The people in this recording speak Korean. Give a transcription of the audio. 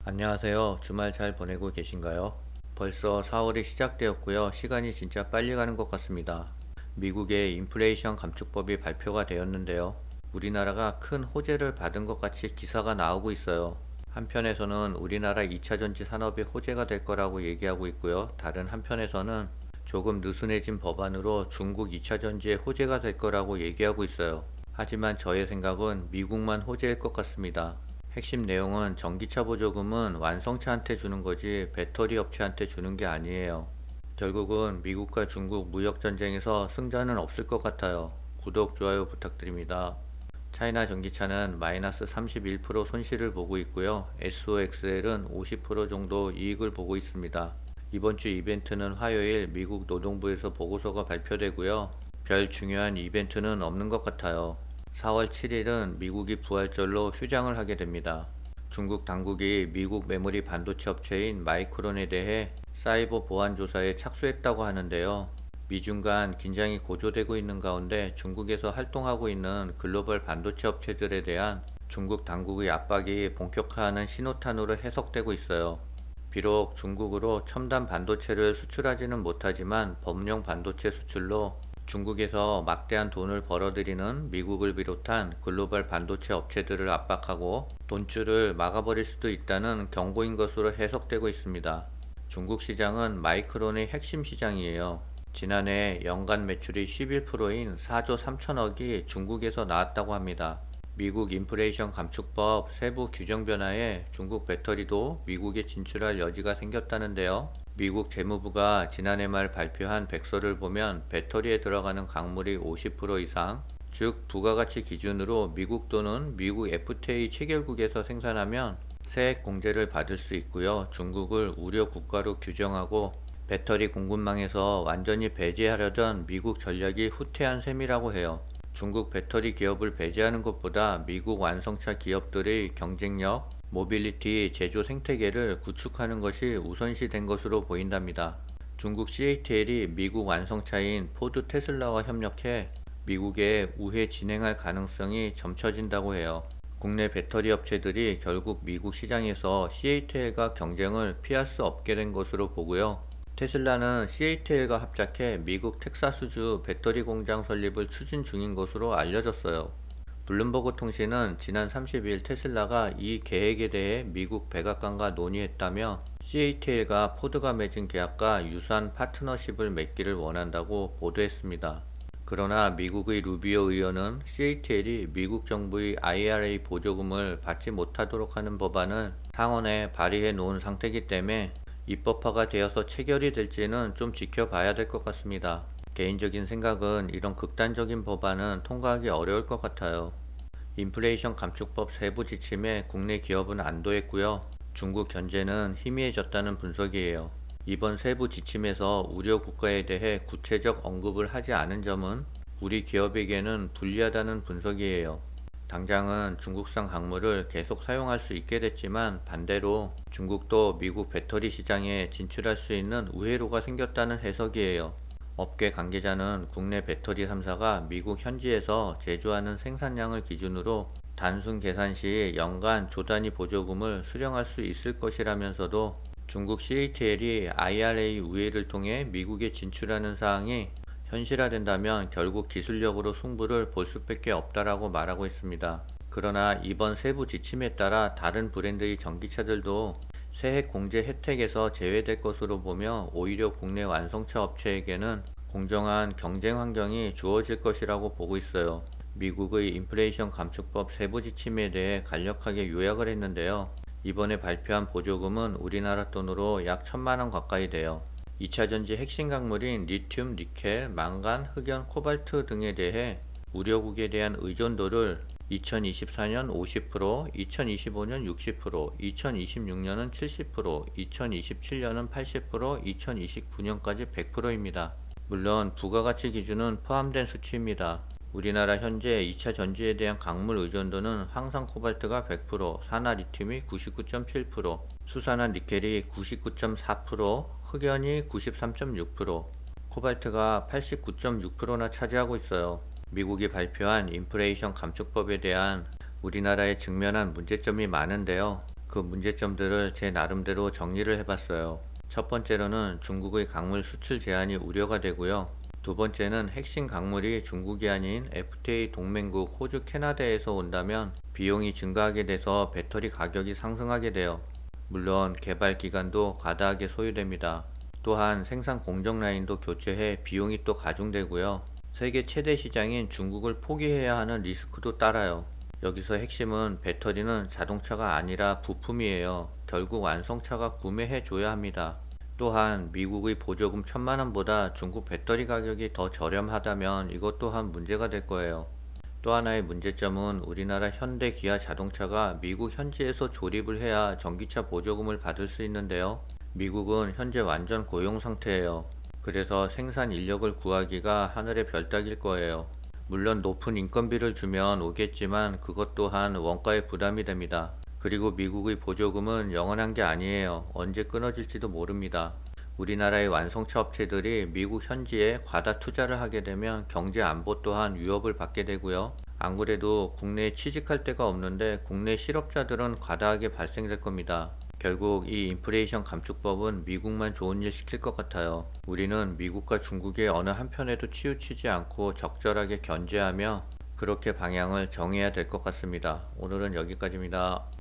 안녕하세요. 주말 잘 보내고 계신가요? 벌써 4월이 시작되었고요. 시간이 진짜 빨리 가는 것 같습니다. 미국의 인플레이션 감축법이 발표가 되었는데요. 우리나라가 큰 호재를 받은 것 같이 기사가 나오고 있어요. 한편에서는 우리나라 2차 전지 산업이 호재가 될 거라고 얘기하고 있고요. 다른 한편에서는 조금 느슨해진 법안으로 중국 2차 전지의 호재가 될 거라고 얘기하고 있어요. 하지만 저의 생각은 미국만 호재일 것 같습니다. 핵심 내용은 전기차 보조금은 완성차한테 주는 거지 배터리 업체한테 주는 게 아니에요. 결국은 미국과 중국 무역 전쟁에서 승자는 없을 것 같아요. 구독, 좋아요 부탁드립니다. 차이나 전기차는 마이너스 31% 손실을 보고 있고요. SOXL은 50% 정도 이익을 보고 있습니다. 이번 주 이벤트는 화요일 미국 노동부에서 보고서가 발표되고요. 별 중요한 이벤트는 없는 것 같아요. 4월 7일은 미국이 부활절로 휴장을 하게 됩니다. 중국 당국이 미국 메모리 반도체 업체인 마이크론에 대해 사이버 보안 조사에 착수했다고 하는데요. 미중 간 긴장이 고조되고 있는 가운데 중국에서 활동하고 있는 글로벌 반도체 업체들에 대한 중국 당국의 압박이 본격화하는 신호탄으로 해석되고 있어요. 비록 중국으로 첨단 반도체를 수출하지는 못하지만 범용 반도체 수출로 중국에서 막대한 돈을 벌어들이는 미국을 비롯한 글로벌 반도체 업체들을 압박하고 돈줄을 막아버릴 수도 있다는 경고인 것으로 해석되고 있습니다. 중국 시장은 마이크론의 핵심 시장이에요. 지난해 연간 매출이 11%인 4조 3천억이 중국에서 나왔다고 합니다. 미국 인플레이션 감축법 세부 규정 변화에 중국 배터리도 미국에 진출할 여지가 생겼다는데요. 미국 재무부가 지난해 말 발표한 백서를 보면 배터리에 들어가는 광물이 50% 이상, 즉 부가가치 기준으로 미국 또는 미국 FTA 체결국에서 생산하면 세액 공제를 받을 수 있고요. 중국을 우려 국가로 규정하고 배터리 공급망에서 완전히 배제하려던 미국 전략이 후퇴한 셈이라고 해요. 중국 배터리 기업을 배제하는 것보다 미국 완성차 기업들의 경쟁력, 모빌리티, 제조 생태계를 구축하는 것이 우선시 된 것으로 보인답니다. 중국 CATL이 미국 완성차인 포드 테슬라와 협력해 미국에 우회 진행할 가능성이 점쳐진다고 해요. 국내 배터리 업체들이 결국 미국 시장에서 CATL과 경쟁을 피할 수 없게 된 것으로 보고요. 테슬라는 CATL과 합작해 미국 텍사스주 배터리 공장 설립을 추진 중인 것으로 알려졌어요. 블룸버그 통신은 지난 30일 테슬라가 이 계획에 대해 미국 백악관과 논의했다며 CATL과 포드가 맺은 계약과 유사한 파트너십을 맺기를 원한다고 보도했습니다. 그러나 미국의 루비오 의원은 CATL이 미국 정부의 IRA 보조금을 받지 못하도록 하는 법안을 상원에 발의해 놓은 상태이기 때문에 입법화가 되어서 체결이 될지는 좀 지켜봐야 될 것 같습니다. 개인적인 생각은 이런 극단적인 법안은 통과하기 어려울 것 같아요. 인플레이션 감축법 세부 지침에 국내 기업은 안도했고요. 중국 견제는 희미해졌다는 분석이에요. 이번 세부 지침에서 우려 국가에 대해 구체적 언급을 하지 않은 점은 우리 기업에게는 불리하다는 분석이에요. 당장은 중국산 광물을 계속 사용할 수 있게 됐지만 반대로 중국도 미국 배터리 시장에 진출할 수 있는 우회로가 생겼다는 해석이에요. 업계 관계자는 국내 배터리 3사가 미국 현지에서 제조하는 생산량을 기준으로 단순 계산 시 연간 조 단위 보조금을 수령할 수 있을 것이라면서도 중국 CATL이 IRA 우회를 통해 미국에 진출하는 사항이 현실화된다면 결국 기술력으로 승부를 볼 수밖에 없다라고 말하고 있습니다. 그러나 이번 세부 지침에 따라 다른 브랜드의 전기차들도 세액 공제 혜택에서 제외될 것으로 보며 오히려 국내 완성차 업체에게는 공정한 경쟁 환경이 주어질 것이라고 보고 있어요. 미국의 인플레이션 감축법 세부 지침에 대해 간략하게 요약을 했는데요. 이번에 발표한 보조금은 우리나라 돈으로 약 1,000만원 가까이 돼요. 2차 전지 핵심 광물인 리튬, 니켈, 망간, 흑연, 코발트 등에 대해 우려국에 대한 의존도를 2024년 50%, 2025년 60%, 2026년은 70%, 2027년은 80%, 2029년까지 100%입니다. 물론 부가가치 기준은 포함된 수치입니다. 우리나라 현재 2차 전지에 대한 광물 의존도는 황산 코발트가 100%, 산화 리튬이 99.7%, 수산화 니켈이 99.4%, 흑연이 93.6%, 코발트가 89.6%나 차지하고 있어요. 미국이 발표한 인플레이션 감축법에 대한 우리나라에 직면한 문제점이 많은데요. 그 문제점들을 제 나름대로 정리를 해봤어요. 첫 번째로는 중국의 광물 수출 제한이 우려가 되고요. 두 번째는 핵심 광물이 중국이 아닌 FTA 동맹국 호주, 캐나다에서 온다면 비용이 증가하게 돼서 배터리 가격이 상승하게 돼요. 물론 개발 기간도 과다하게 소요됩니다. 또한 생산 공정 라인도 교체해 비용이 또 가중되고요. 세계 최대 시장인 중국을 포기해야 하는 리스크도 따라요. 여기서 핵심은 배터리는 자동차가 아니라 부품이에요. 결국 완성차가 구매해 줘야 합니다. 또한 미국의 보조금 1,000만원보다 중국 배터리 가격이 더 저렴하다면 이것 또한 문제가 될 거예요. 또 하나의 문제점은 우리나라 현대 기아 자동차가 미국 현지에서 조립을 해야 전기차 보조금을 받을 수 있는데요. 미국은 현재 완전 고용 상태예요. 그래서 생산 인력을 구하기가 하늘의 별 따기일 거예요. 물론 높은 인건비를 주면 오겠지만 그것 또한 원가에 부담이 됩니다. 그리고 미국의 보조금은 영원한 게 아니에요. 언제 끊어질지도 모릅니다. 우리나라의 완성차 업체들이 미국 현지에 과다 투자를 하게 되면 경제 안보 또한 위협을 받게 되고요. 안 그래도 국내에 취직할 데가 없는데 국내 실업자들은 과다하게 발생될 겁니다. 결국 이 인플레이션 감축법은 미국만 좋은 일 시킬 것 같아요. 우리는 미국과 중국의 어느 한편에도 치우치지 않고 적절하게 견제하며 그렇게 방향을 정해야 될 것 같습니다. 오늘은 여기까지입니다.